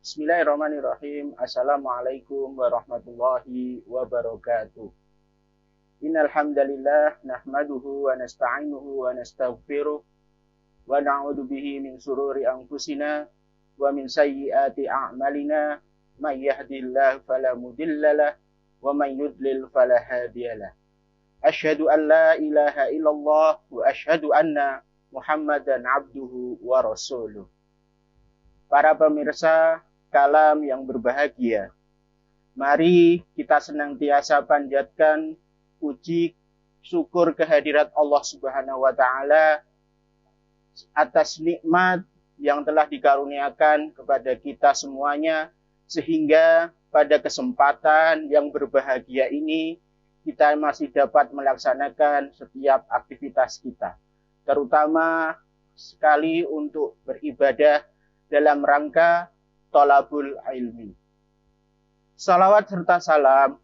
Bismillahirrahmanirrahim. Assalamualaikum warahmatullahi wabarakatuh. Innal hamdalillah nahmaduhu wa nasta'inuhu wa nastaghfiruh wa na'udzu bihi min shururi anfusina wa min sayyiati a'malina may yahdihillahu fala mudhillalah wa may yudlil fala hadiyalah. Asyhadu an la ilaha illallah wa asyhadu anna Muhammadan abduhu wa rasuluh. Para pemirsa kalam yang berbahagia, mari kita senantiasa panjatkan puji syukur kehadirat Allah Subhanahu wa taala atas nikmat yang telah dikaruniakan kepada kita semuanya, sehingga pada kesempatan yang berbahagia ini kita masih dapat melaksanakan setiap aktivitas kita, terutama sekali untuk beribadah dalam rangka thalabul ilmi. Salawat serta salam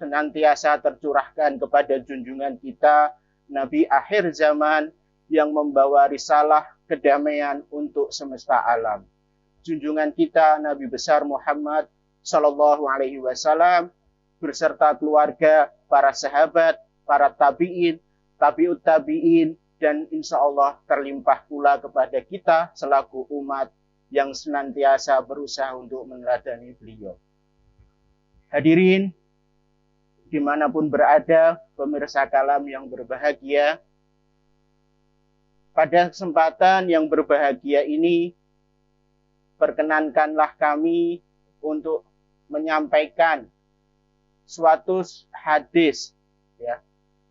senantiasa tercurahkan kepada junjungan kita Nabi akhir zaman yang membawa risalah kedamaian untuk semesta alam. Junjungan kita Nabi besar Muhammad sallallahu alaihi wasallam beserta keluarga, para sahabat, para tabi'in, tabi'ut tabi'in, dan insya Allah terlimpah pula kepada kita selaku umat yang senantiasa berusaha untuk meneladani beliau. Hadirin, dimanapun berada, pemirsa kalam yang berbahagia, pada kesempatan yang berbahagia ini, perkenankanlah kami untuk menyampaikan suatu hadis,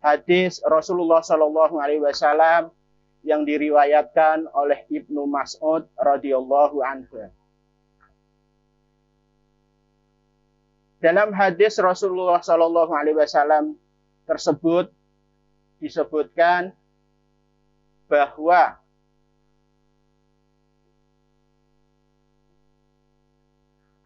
hadis Rasulullah Shallallahu Alaihi Wasallam yang diriwayatkan oleh Ibnu Mas'ud radhiyallahu anhu. Dalam hadis Rasulullah Shallallahu Alaihi Wasallam tersebut disebutkan bahwa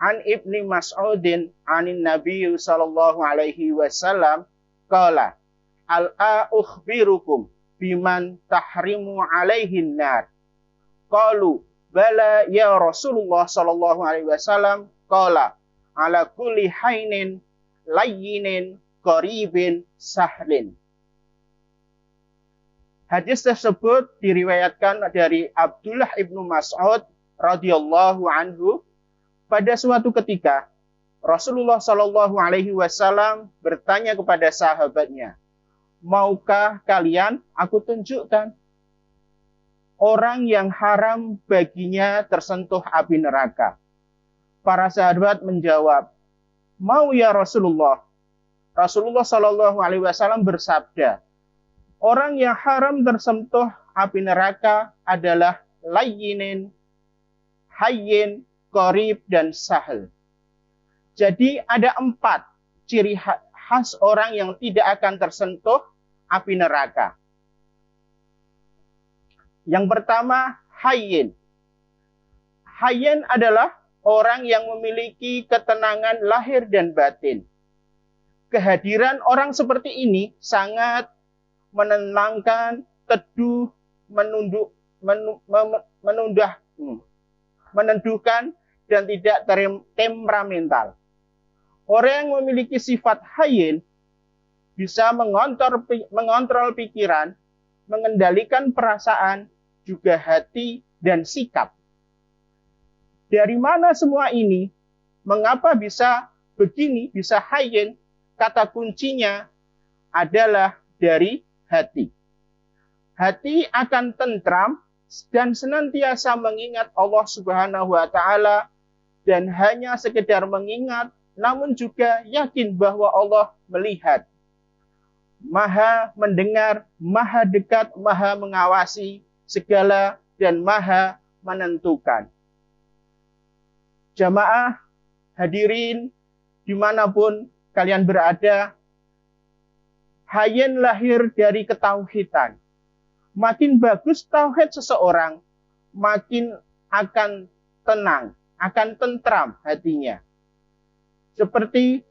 An Ibni Mas'udin anin Nabi Sallallahu Alaihi Wasallam qala al-a ukhbirukum biman tahrimu alaihin nar. Qalu bala ya Rasulullah sallallahu alaihi wasallam. Qala ala kulli hainin layyinin qaribin sahlin. Hadis tersebut diriwayatkan dari Abdullah ibnu Mas'ud radhiyallahu anhu. Pada suatu ketika Rasulullah sallallahu alaihi wasallam bertanya kepada sahabatnya, maukah kalian aku tunjukkan orang yang haram baginya tersentuh api neraka? Para sahabat menjawab, mau ya Rasulullah. Rasulullah Shallallahu Alaihi Wasallam bersabda, orang yang haram tersentuh api neraka adalah layyinin, hayyin, qarib, dan sahal. Jadi ada 4 ciri khas orang yang tidak akan tersentuh api neraka. Yang pertama, hayyin. Hayyin adalah orang yang memiliki ketenangan lahir dan batin. Kehadiran orang seperti ini sangat menenangkan, teduh, menenduhkan, dan tidak temperamental. Orang yang memiliki sifat hayyin bisa mengontrol pikiran, mengendalikan perasaan, juga hati dan sikap. Dari mana semua ini? Mengapa bisa begini, bisa hayyin? Kata kuncinya adalah dari hati. Hati akan tentram dan senantiasa mengingat Allah Subhanahu wa taala, dan hanya sekedar mengingat, namun juga yakin bahwa Allah melihat, maha mendengar, maha dekat, maha mengawasi segala, dan maha menentukan. Jamaah hadirin dimanapun kalian berada, hayyin lahir dari ketauhidan. Makin bagus tauhid seseorang, makin akan tenang, akan tentram hatinya. Seperti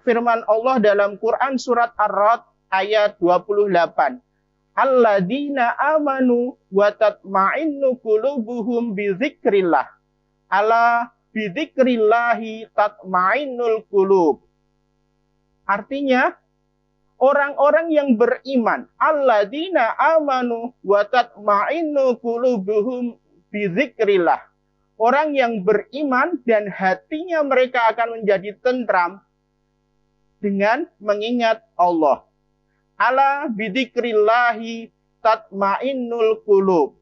firman Allah dalam Quran surat Ar-Ra'd ayat 28. Alladzina amanu wa tatma'innu qulubuhum bi dzikrillah. Ala bidzikrillahi tatmainnul qulub. Artinya, orang-orang yang beriman, alladzina amanu wa tatmainnu qulubuhum bidzikrillah. Orang yang beriman dan hatinya mereka akan menjadi tentram dengan mengingat Allah. Ala bidzikrillahi tatmainnul qulub.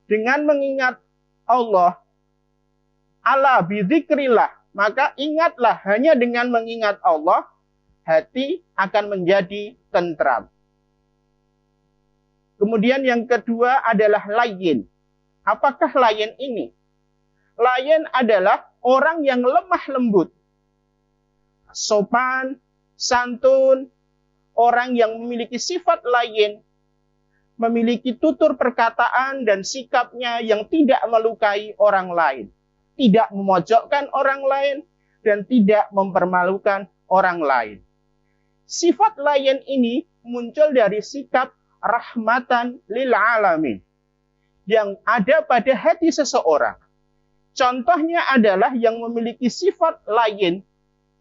Dengan mengingat Allah, ala bidzikrillah, maka ingatlah, hanya dengan mengingat Allah, hati akan menjadi tentram. Kemudian yang kedua adalah layyin. Apakah layyin ini? Layyin adalah orang yang lemah lembut, sopan, santun, orang yang memiliki sifat layyin, memiliki tutur perkataan dan sikapnya yang tidak melukai orang lain, tidak memojokkan orang lain, dan tidak mempermalukan orang lain. Sifat layyin ini muncul dari sikap rahmatan lil alamin yang ada pada hati seseorang. Contohnya adalah yang memiliki sifat layyin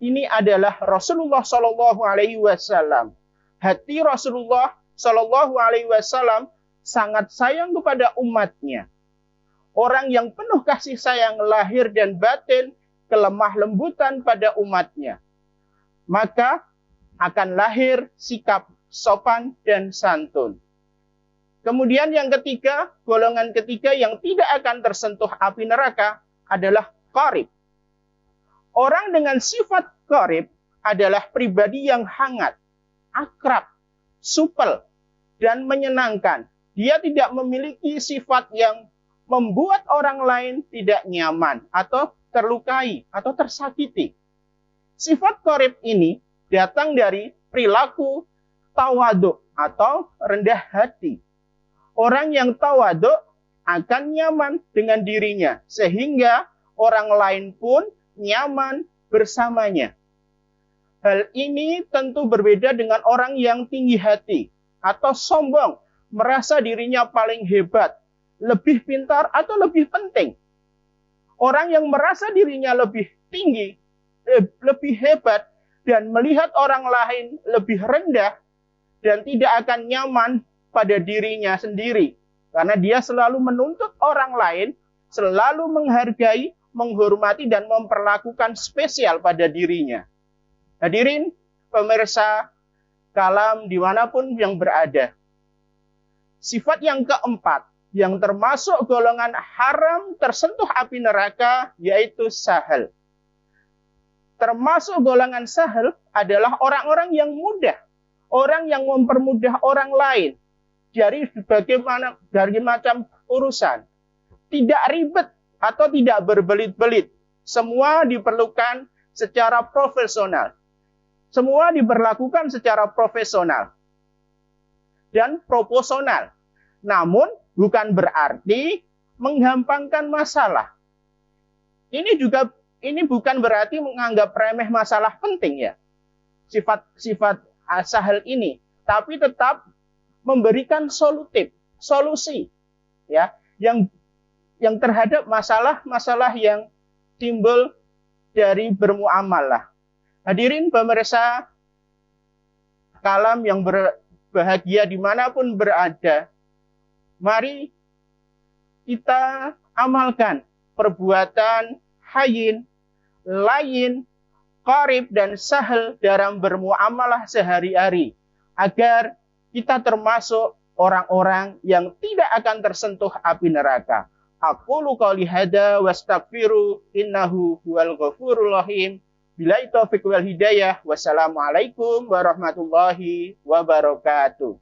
ini adalah Rasulullah Shallallahu Alaihi Wasallam. Hati Rasulullah Shallallahu Alaihi Wasallam sangat sayang kepada umatnya. Orang yang penuh kasih sayang lahir dan batin, kelemah lembutan pada umatnya. Maka akan lahir sikap sopan dan santun. Kemudian yang ketiga, golongan ketiga yang tidak akan tersentuh api neraka adalah qarib. Orang dengan sifat qarib adalah pribadi yang hangat, akrab, supel, dan menyenangkan. Dia tidak memiliki sifat yang membuat orang lain tidak nyaman atau terlukai atau tersakiti. Sifat qarib ini datang dari perilaku tawadhu atau rendah hati. Orang yang tawadhu akan nyaman dengan dirinya, sehingga orang lain pun nyaman bersamanya. Hal ini tentu berbeda dengan orang yang tinggi hati atau sombong, merasa dirinya paling hebat, lebih pintar atau lebih penting. Orang yang merasa dirinya lebih tinggi, lebih hebat, dan melihat orang lain lebih rendah, dan tidak akan nyaman pada dirinya sendiri. Karena dia selalu menuntut orang lain, selalu menghargai, menghormati, dan memperlakukan spesial pada dirinya. Hadirin, pemirsa, kalam dimanapun yang berada. Sifat yang keempat, yang termasuk golongan haram tersentuh api neraka, yaitu sahal. Termasuk golongan sahal adalah orang-orang yang mudah, orang yang mempermudah orang lain dari berbagai macam urusan. Tidak ribet atau tidak berbelit-belit. Semua diperlukan secara profesional. Semua diberlakukan secara profesional dan proporsional. Namun bukan berarti menggampangkan masalah. Ini bukan berarti menganggap remeh masalah penting ya. Sifat sahal ini, tapi tetap memberikan solusi ya, yang terhadap masalah-masalah yang timbul dari bermuamalah. Hadirin pemirsa kalam yang berbahagia dimanapun berada, mari kita amalkan perbuatan hayyin, layyin, qarib, dan sahal dalam bermuamalah sehari-hari, agar kita termasuk orang-orang yang tidak akan tersentuh api neraka. Aqulu qouli hadza wastaghfiru innahu huwal ghafurur rahim. Billahi taufiq wal hidayah. Wassalamualaikum warahmatullahi wabarakatuh.